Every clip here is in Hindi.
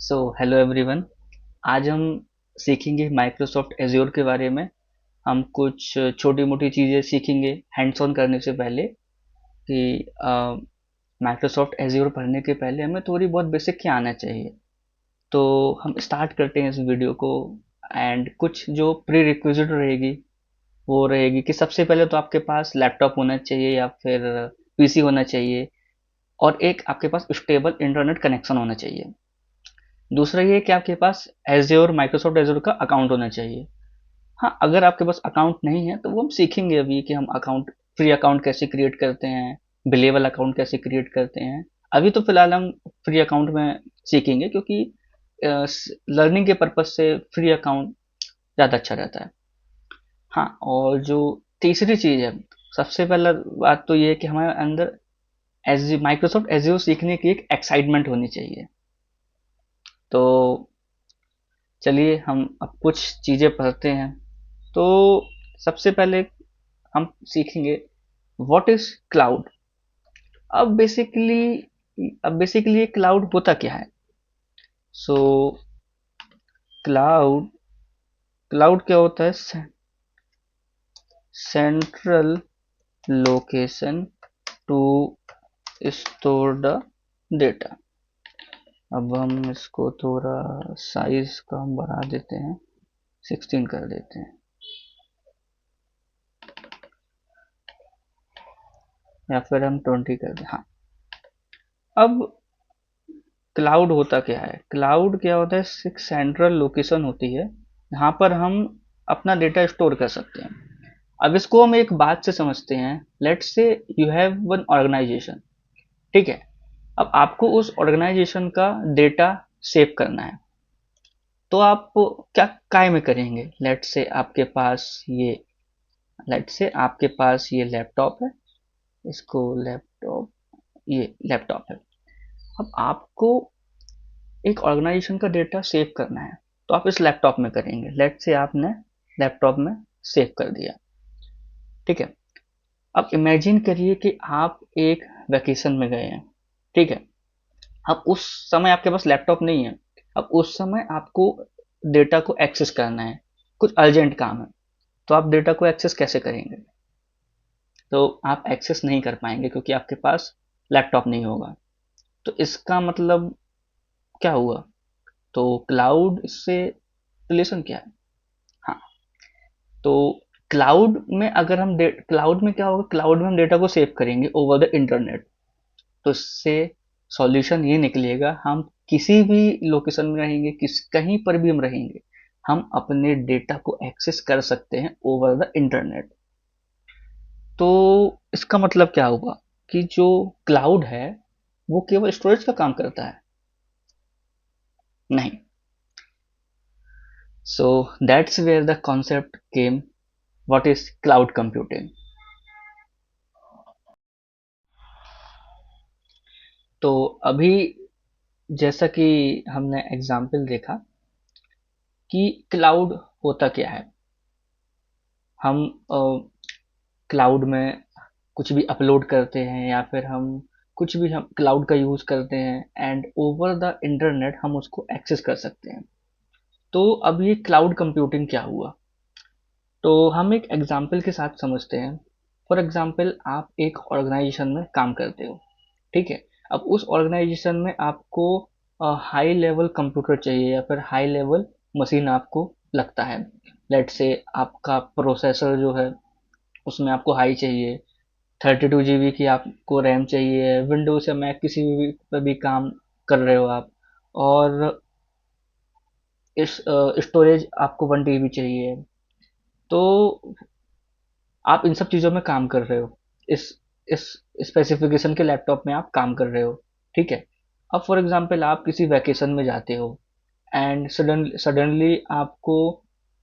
So hello everyone. आज हम सीखेंगे माइक्रोसॉफ्ट एज्योर के बारे में। हम कुछ छोटी मोटी चीज़ें सीखेंगे हैंड्स ऑन करने से पहले कि माइक्रोसॉफ्ट एज्योर पढ़ने के पहले हमें थोड़ी बहुत बेसिक क्या आना चाहिए। तो हम स्टार्ट करते हैं इस वीडियो को। एंड कुछ जो प्री रिक्विजिट रहेगी वो रहेगी कि सबसे पहले तो आपके पास लैपटॉप होना चाहिए या फिर पीसी होना चाहिए, और एक आपके पास स्टेबल इंटरनेट कनेक्शन होना चाहिए। दूसरा ये कि आपके पास एज्योर माइक्रोसॉफ्ट एज्योर का अकाउंट होना चाहिए। हाँ, अगर आपके पास अकाउंट नहीं है तो वो हम सीखेंगे अभी कि हम अकाउंट फ्री अकाउंट कैसे क्रिएट करते हैं, बिलेबल अकाउंट कैसे क्रिएट करते हैं। अभी तो फिलहाल हम फ्री अकाउंट में सीखेंगे, क्योंकि लर्निंग के पर्पज से फ्री अकाउंट ज़्यादा अच्छा रहता है। हाँ, और जो तीसरी चीज़ है, सबसे पहला बात तो ये है कि हमारे अंदर एज माइक्रोसॉफ्ट एज्योर सीखने की एक एक्साइटमेंट होनी चाहिए। तो चलिए हम अब कुछ चीज़ें पढ़ते हैं। तो सबसे पहले हम सीखेंगे व्हाट इज क्लाउड। अब बेसिकली ये क्लाउड होता क्या है। सो क्लाउड क्लाउड क्या होता है? Central location to store the data. अब हम इसको थोड़ा साइज का हम बढ़ा देते हैं, 16 कर देते हैं, या फिर हम 20 कर दें। हाँ, अब क्लाउड होता क्या है? क्लाउड क्या होता है? एक सेंट्रल लोकेशन होती है जहाँ पर हम अपना डेटा स्टोर कर सकते हैं। अब इसको हम एक बात से समझते हैं। Let's say you have one organisation, ठीक है। अब आपको उस ऑर्गेनाइजेशन का डेटा सेव करना है, तो आप क्या काय में करेंगे? लेट्स से आपके पास ये लैपटॉप है। इसको लैपटॉप ये लैपटॉप है। अब आपको एक ऑर्गेनाइजेशन का डेटा सेव करना है, तो आप इस लैपटॉप में करेंगे। लेट से आपने लैपटॉप में सेव कर दिया, ठीक है। अब इमेजिन करिए कि आप एक वैकेशन में गए हैं, ठीक है। अब उस समय आपके पास लैपटॉप नहीं है। अब उस समय आपको डेटा को एक्सेस करना है, कुछ अर्जेंट काम है। तो आप डेटा को एक्सेस कैसे करेंगे? तो आप एक्सेस नहीं कर पाएंगे क्योंकि आपके पास लैपटॉप नहीं होगा। तो इसका मतलब क्या हुआ? तो क्लाउड से रिलेशन क्या है? हाँ, तो क्लाउड में क्या होगा? क्लाउड में हम डेटा को सेव करेंगे ओवर द इंटरनेट। तो इससे सॉल्यूशन ये निकलेगा, हम किसी भी लोकेशन में रहेंगे, कहीं पर भी हम रहेंगे, हम अपने डेटा को एक्सेस कर सकते हैं ओवर द इंटरनेट। तो इसका मतलब क्या हुआ कि जो क्लाउड है वो केवल स्टोरेज का काम करता है? नहीं। So that's where the concept came, what is cloud computing. तो अभी जैसा कि हमने एग्जाम्पल देखा कि क्लाउड होता क्या है। हम क्लाउड में कुछ भी अपलोड करते हैं, या फिर हम क्लाउड का यूज़ करते हैं एंड ओवर द इंटरनेट हम उसको एक्सेस कर सकते हैं। तो अब ये क्लाउड कंप्यूटिंग क्या हुआ, तो हम एक एग्जाम्पल के साथ समझते हैं। फॉर एग्जाम्पल, आप एक ऑर्गेनाइजेशन में काम करते हो, ठीक है। अब उस ऑर्गेनाइजेशन में आपको हाई लेवल कंप्यूटर चाहिए, या फिर हाई लेवल मशीन आपको लगता है। लेट से आपका प्रोसेसर जो है उसमें आपको हाई चाहिए, 32 GB की आपको रैम चाहिए, विंडोज या मैक किसी भी पर भी काम कर रहे हो आप, और इस स्टोरेज आपको 1 TB चाहिए। तो आप इन सब चीज़ों में काम कर रहे हो, इस इस स्पेसिफिकेशन के लैपटॉप में आप काम कर रहे हो, ठीक है। अब फॉर एग्जांपल आप किसी वैकेशन में जाते हो एंड सडनली आपको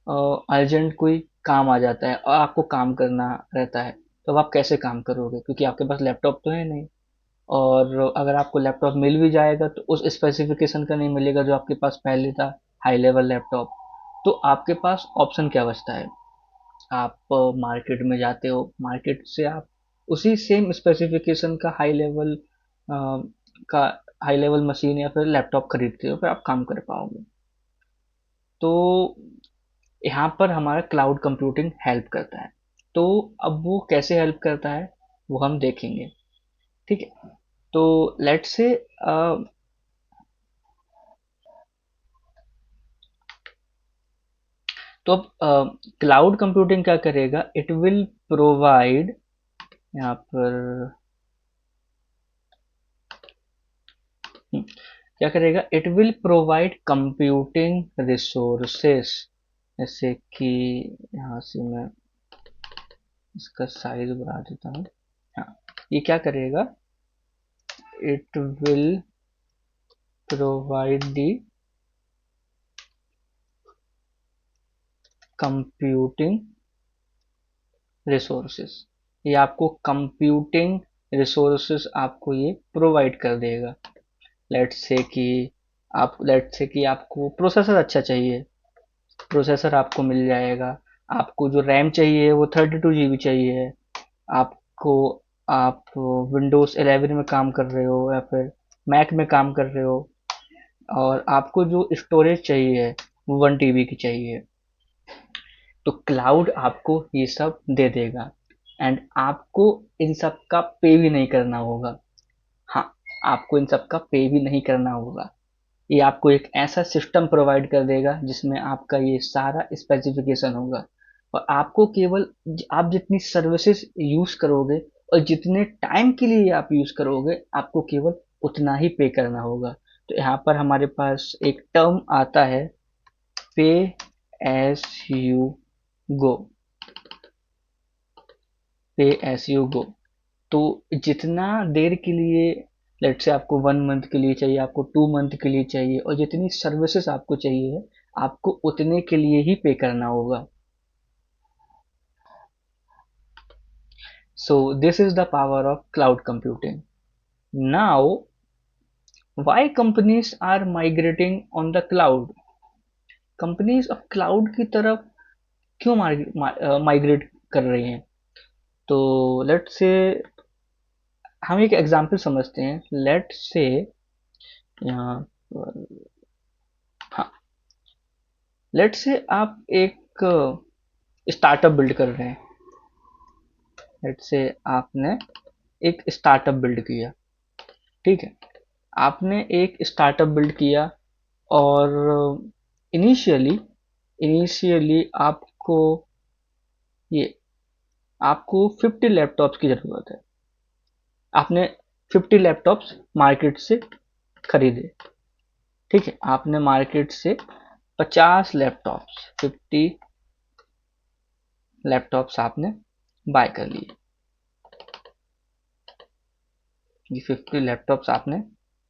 अर्जेंट कोई काम आ जाता है और आपको काम करना रहता है। तो अब आप कैसे काम करोगे, क्योंकि आपके पास लैपटॉप तो है नहीं। और अगर आपको लैपटॉप मिल भी जाएगा तो उस स्पेसिफिकेशन का नहीं मिलेगा जो आपके पास पहले था, हाई लेवल लैपटॉप। तो आपके पास ऑप्शन क्या बचता है? आप मार्केट में जाते हो, मार्केट से आप उसी सेम स्पेसिफिकेशन का हाई लेवल का हाई लेवल मशीन या फिर लैपटॉप खरीदते हो फिर आप काम कर पाओगे। तो यहाँ पर हमारा क्लाउड कंप्यूटिंग हेल्प करता है। तो अब वो कैसे हेल्प करता है वो हम देखेंगे। ठीक है, तो लेट्स से तो अब क्लाउड कंप्यूटिंग क्या करेगा, इट विल प्रोवाइड, यहाँ पर क्या करेगा, it will provide computing resources. जैसे कि यहाँ से मैं इसका साइज बढ़ा देता हूँ। हाँ, ये क्या करेगा, it will provide the computing resources. ये आपको कंप्यूटिंग रिसोर्सेस आपको ये प्रोवाइड कर देगा। लेट्स से कि आपको प्रोसेसर अच्छा चाहिए, प्रोसेसर आपको मिल जाएगा। आपको जो रैम चाहिए वो 32 GB चाहिए। आपको आप विंडोज 11 में काम कर रहे हो या फिर मैक में काम कर रहे हो, और आपको जो स्टोरेज चाहिए वो 1 TB की चाहिए, तो क्लाउड आपको ये सब दे देगा। एंड आपको इन सब का पे भी नहीं करना होगा। हाँ, आपको इन सब का पे भी नहीं करना होगा। ये आपको एक ऐसा सिस्टम प्रोवाइड कर देगा जिसमें आपका ये सारा स्पेसिफिकेशन होगा, और आपको केवल आप जितनी सर्विसेज यूज करोगे और जितने टाइम के लिए आप यूज करोगे आपको केवल उतना ही पे करना होगा। तो यहाँ पर हमारे पास एक टर्म आता है, पे एस यू गो। पे एस यू गो, तो जितना देर के लिए, लेट से आपको 1 मंथ के लिए चाहिए, आपको 2 मंथ के लिए चाहिए, और जितनी सर्विसेज आपको चाहिए आपको उतने के लिए ही पे करना होगा। So this is the power of cloud computing. Now, why companies are migrating on the cloud? Companies अब क्लाउड की तरफ क्यों माइग्रेट कर रही हैं? तो लेट से हम एक एग्जांपल समझते हैं। लेट से यहाँ पर, हाँ, लेट से आप एक स्टार्टअप बिल्ड कर रहे हैं। लेट से आपने एक स्टार्टअप बिल्ड किया। ठीक है, आपने एक स्टार्टअप बिल्ड किया, और इनिशियली इनिशियली ये आपको 50 लैपटॉप्स की ज़रूरत है। आपने 50 लैपटॉप्स मार्केट से खरीदे। ठीक है, आपने मार्केट से 50 लैपटॉप्स आपने बाय कर लिए। ये 50 लैपटॉप्स आपने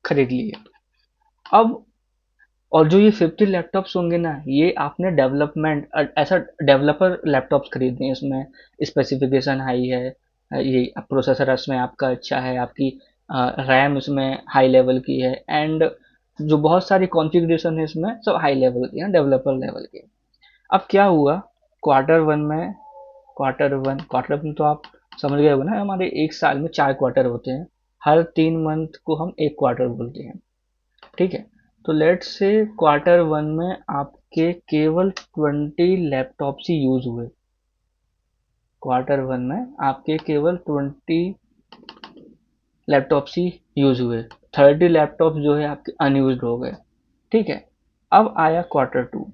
खरीद लिए। अब और जो ये 50 लैपटॉप्स होंगे ना, ये आपने डेवलपमेंट ऐसा डेवलपर लैपटॉप्स खरीदने हैं। इसमें स्पेसिफिकेशन हाई है, ये प्रोसेसर इसमें आपका अच्छा है, आपकी रैम इसमें हाई लेवल की है, एंड जो बहुत सारी कॉन्फ़िगरेशन है इसमें सब हाई लेवल की है, डेवलपर लेवल की। अब क्या हुआ, क्वार्टर वन तो आप समझ गए हो ना, हमारे एक साल में 4 क्वार्टर होते हैं। हर 3 मंथ को हम एक क्वार्टर बोलते हैं। ठीक है, तो लेट्स से क्वार्टर 1 में आपके केवल 20 लैपटॉप्स ही यूज हुए। क्वार्टर 1 में आपके केवल 20 लैपटॉप्स ही यूज हुए। 30 लैपटॉप जो है आपके अनयूज्ड हो गए। ठीक है, अब आया क्वार्टर 2।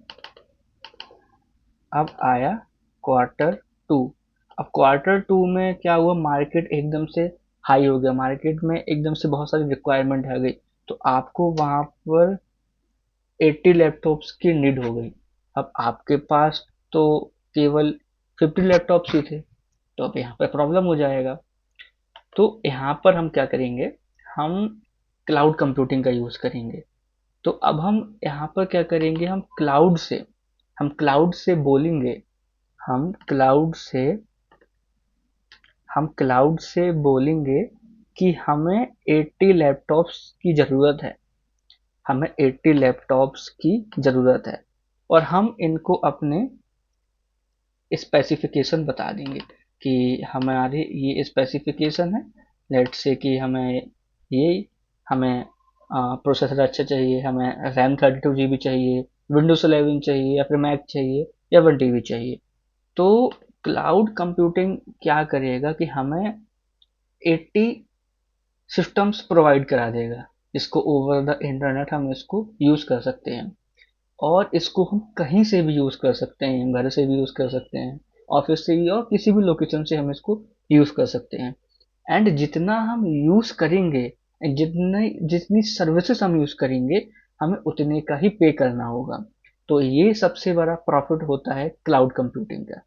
अब आया क्वार्टर 2। अब क्वार्टर 2 में क्या हुआ, मार्केट एकदम से हाई हो गया, मार्केट में एकदम से बहुत सारी रिक्वायरमेंट आ गई, तो आपको वहां पर 80 लैपटॉप्स की नीड हो गई। अब आपके पास तो केवल 50 लैपटॉप्स ही थे, तो अब यहाँ पर प्रॉब्लम हो जाएगा। तो यहाँ पर हम क्या करेंगे, हम क्लाउड कंप्यूटिंग का यूज़ करेंगे। तो अब हम यहाँ पर क्या करेंगे, हम क्लाउड से बोलेंगे, हम क्लाउड से हम क्लाउड से बोलेंगे कि हमें 80 लैपटॉप्स की ज़रूरत है, हमें 80 लैपटॉप्स की ज़रूरत है, और हम इनको अपने स्पेसिफिकेशन बता देंगे कि हमारे ये स्पेसिफिकेशन है। लेट्स से कि ये हमें प्रोसेसर अच्छा चाहिए, हमें रैम 32 GB चाहिए, विंडोज 11 चाहिए, या फिर मैक चाहिए, या 1 TB चाहिए। तो क्लाउड कंप्यूटिंग क्या करेगा कि हमें 80 सिस्टम्स प्रोवाइड करा देगा, इसको ओवर द इंटरनेट हम इसको यूज़ कर सकते हैं। और इसको हम कहीं से भी यूज़ कर सकते हैं, घर से भी यूज़ कर सकते हैं, ऑफिस से भी, और किसी भी लोकेशन से हम इसको यूज़ कर सकते हैं। एंड जितना हम यूज़ करेंगे, जितने जितनी सर्विसेज हम यूज़ करेंगे, हमें उतने का ही पे करना होगा। तो ये सबसे बड़ा प्रॉफिट होता है क्लाउड कंप्यूटिंग का।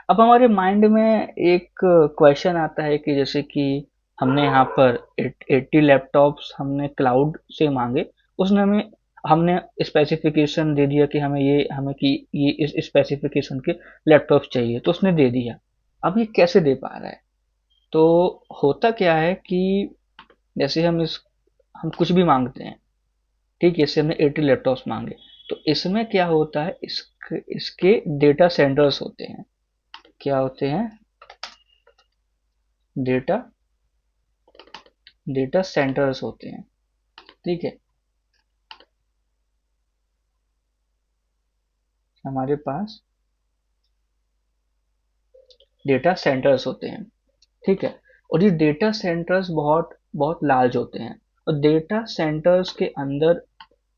अब हमारे माइंड में एक क्वेश्चन आता है कि जैसे कि हमने यहाँ पर 80 लैपटॉप्स हमने क्लाउड से मांगे, उसने हमें हमने स्पेसिफिकेशन दे दिया कि ये इस स्पेसिफिकेशन के लैपटॉप चाहिए, तो उसने दे दिया। अब ये कैसे दे पा रहा है? तो होता क्या है कि जैसे हम कुछ भी मांगते हैं, ठीक है, जैसे हमने 80 लैपटॉप्स मांगे, तो इसमें क्या होता है, इसके डेटा सेंटर्स होते हैं। क्या होते हैं? डेटा डेटा सेंटर्स होते हैं, ठीक है। हमारे पास डेटा सेंटर्स होते हैं, ठीक है। और ये डेटा सेंटर्स बहुत बहुत लार्ज होते हैं। और डेटा सेंटर्स के अंदर,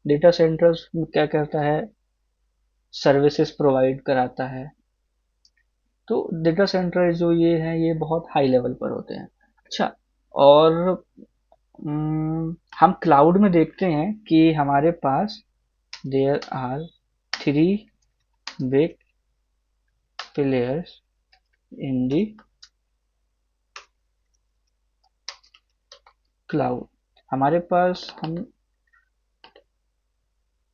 डेटा सेंटर्स क्या करता है, सर्विसेज प्रोवाइड कराता है। तो डेटा सेंटर जो ये है, ये बहुत हाई लेवल पर होते हैं। अच्छा, और हम क्लाउड में देखते हैं कि हमारे पास there are 3 big players in the cloud. हमारे पास हम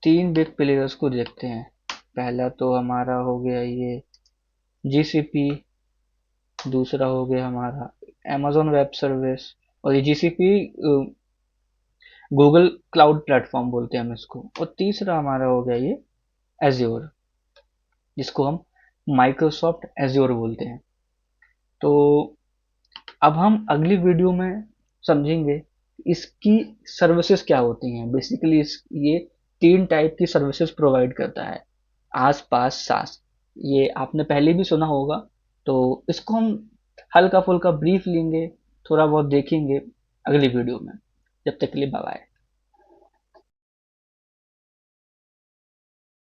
3 बिग प्लेयर्स को देखते हैं। पहला तो हमारा हो गया ये जीसीपी, दूसरा हो गया हमारा amazon वेब सर्विस, और ये जीसीपी गूगल क्लाउड प्लेटफॉर्म बोलते हैं हम इसको, और तीसरा हमारा हो गया ये एज्योर, जिसको हम माइक्रोसॉफ्ट एज्योर बोलते हैं। तो अब हम अगली वीडियो में समझेंगे इसकी सर्विसेज क्या होती हैं। बेसिकली ये 3 टाइप की सर्विसेज प्रोवाइड करता है, आस पास सास। ये आपने पहले भी सुना होगा। तो इसको हम हल्का फुल्का ब्रीफ लेंगे, थोड़ा बहुत देखेंगे अगली वीडियो में। जब तक के लिए बाय बाय।